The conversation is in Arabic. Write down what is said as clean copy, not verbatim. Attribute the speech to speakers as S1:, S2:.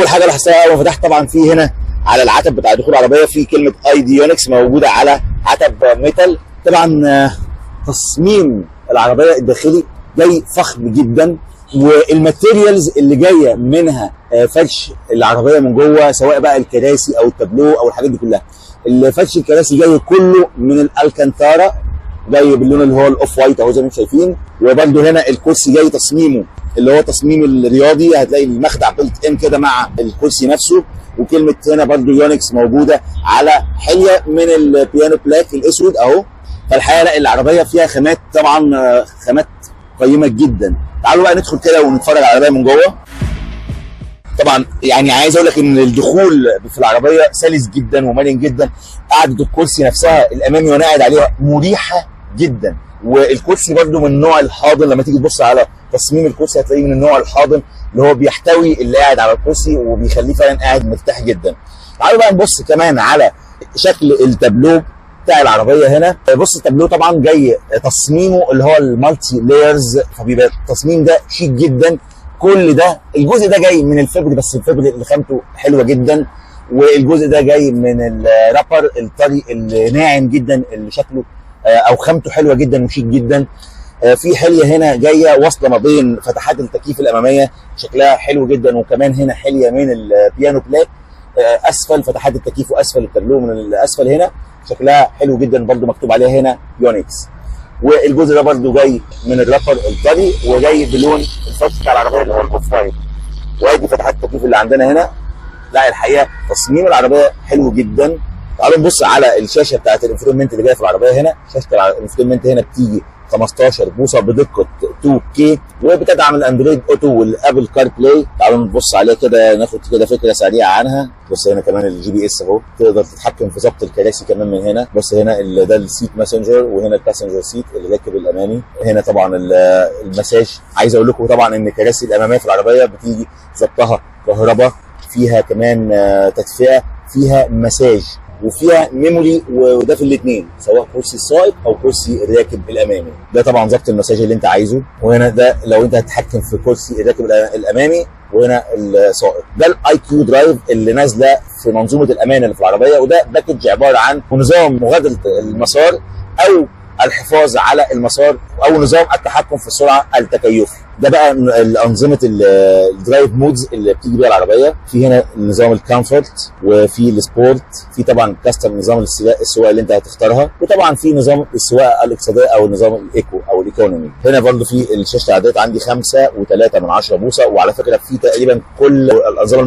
S1: اول حاجه لاحظتها اول ما فتحت طبعا في هنا على العتب بتاع دخول العربيه في كلمه ايديونكس موجوده على عتب ميتال. طبعا تصميم العربيه الداخلي جاي فخم جدا، والماتيريالز اللي جايه منها فرش العربيه من جوه، سواء بقى الكراسي او التابلو او الحاجات دي كلها. الفرش الكراسي جاي كله من الالكانتارا، جاي باللون اللي هو الاوف وايت اهو زي ما انتم شايفين. وبرده هنا الكرسي جاي تصميمه اللي هو تصميم الرياضي، هتلاقي المخدع بلت ان كده مع الكرسي نفسه، وكلمه هنا برده يونكس موجوده على حليه من البيانو بلاك الاسود اهو. فالحقيقه لا، العربيه فيها خامات طبعا خامات قيمه جدا. تعالوا بقى ندخل كده ونتفرج على العربيه من جوه. طبعا يعني عايز اقول لك ان الدخول في العربيه سلس جدا ومرن جدا. قعده الكرسي نفسها الامامي وانا قاعد عليها مريحه جدا، والكرسي برده من النوع الحاضن. لما تيجي تبص على تصميم الكرسي هتلاقيه من النوع الحاضن اللي هو بيحتوي اللي قاعد على الكرسي وبيخليه فعلا قاعد مرتاح جدا. تعالوا بقى نبص كمان على شكل التابلو بتاع العربيه هنا. بص التابلو طبعا جاي تصميمه اللي هو المالتي لايرز، فبيبقى التصميم ده شيك جدا. كل ده الجزء ده جاي من الفبر، بس الفبر اللي خامته حلوه جدا، والجزء ده جاي من الرابر الطري الناعم جدا اللي شكله او خامته حلوه جدا وشيك جدا. في حليه هنا جايه واصله ما بين فتحات التكييف الاماميه، شكلها حلو جدا، وكمان هنا حليه من البيانو بلاك اسفل فتحات التكييف واسفل التابلو من الاسفل هنا، شكلها حلو جدا برده مكتوب عليها هنا يونكس. والجزء ده برده جاي من الرابر الطري وجاي بلون الفرش بتاع العربيه اللي هو الاوف وايت. وادي فتحات التكييف اللي عندنا هنا. لا الحقيقه تصميم العربيه حلو جدا. تعالوا نبص على الشاشه بتاعت الانفيرمنت اللي جايه في العربيه هنا. شاشه الانفيرمنت هنا بتيجي 15 بوصه بدقه 2K، وبتدعم الاندرويد اوتو والابل كار بلاي. تعالوا نبص عليها كده ناخد كده فكره سريعه عنها. بص هنا كمان الجي بي اس اهو، تقدر تتحكم في ضبط الكراسي كمان من هنا. بص هنا ده السيت ماسنجر، وهنا الباسنجر سيت اللي راكب الامامي. هنا طبعا المساج. عايز اقول لكم طبعا ان الكراسي الاماميه في العربيه بتيجي ظبطها كهرباء، فيها كمان تدفئه، فيها مساج، وفيها ميموري، وده في الاثنين سواء كرسي السائق او كرسي الراكب الامامي. ده طبعا ضبط المساج اللي انت عايزه. وهنا ده لو انت هتتحكم في كرسي الراكب الامامي، وهنا السائق. ده الاي كيو درايف اللي نازله في منظومه الامان اللي في العربيه، وده باكج عباره عن نظام مغادره المسار او الحفاظ على المسار او نظام التحكم في السرعه التكيفي. ده بقى انظمه الدرايف مودز اللي بتيجي بيها العربيه. في هنا نظام الكومفورت، وفي السبورت، في طبعا كاستم نظام السواقه اللي انت هتختارها، وطبعا في نظام السواقه الاقتصاديه او نظام الايكو او الايكونومي. هنا برضو في الشاشه العدادات عندي 5.3 بوصه، وعلى فكره في تقريبا كل الانظمه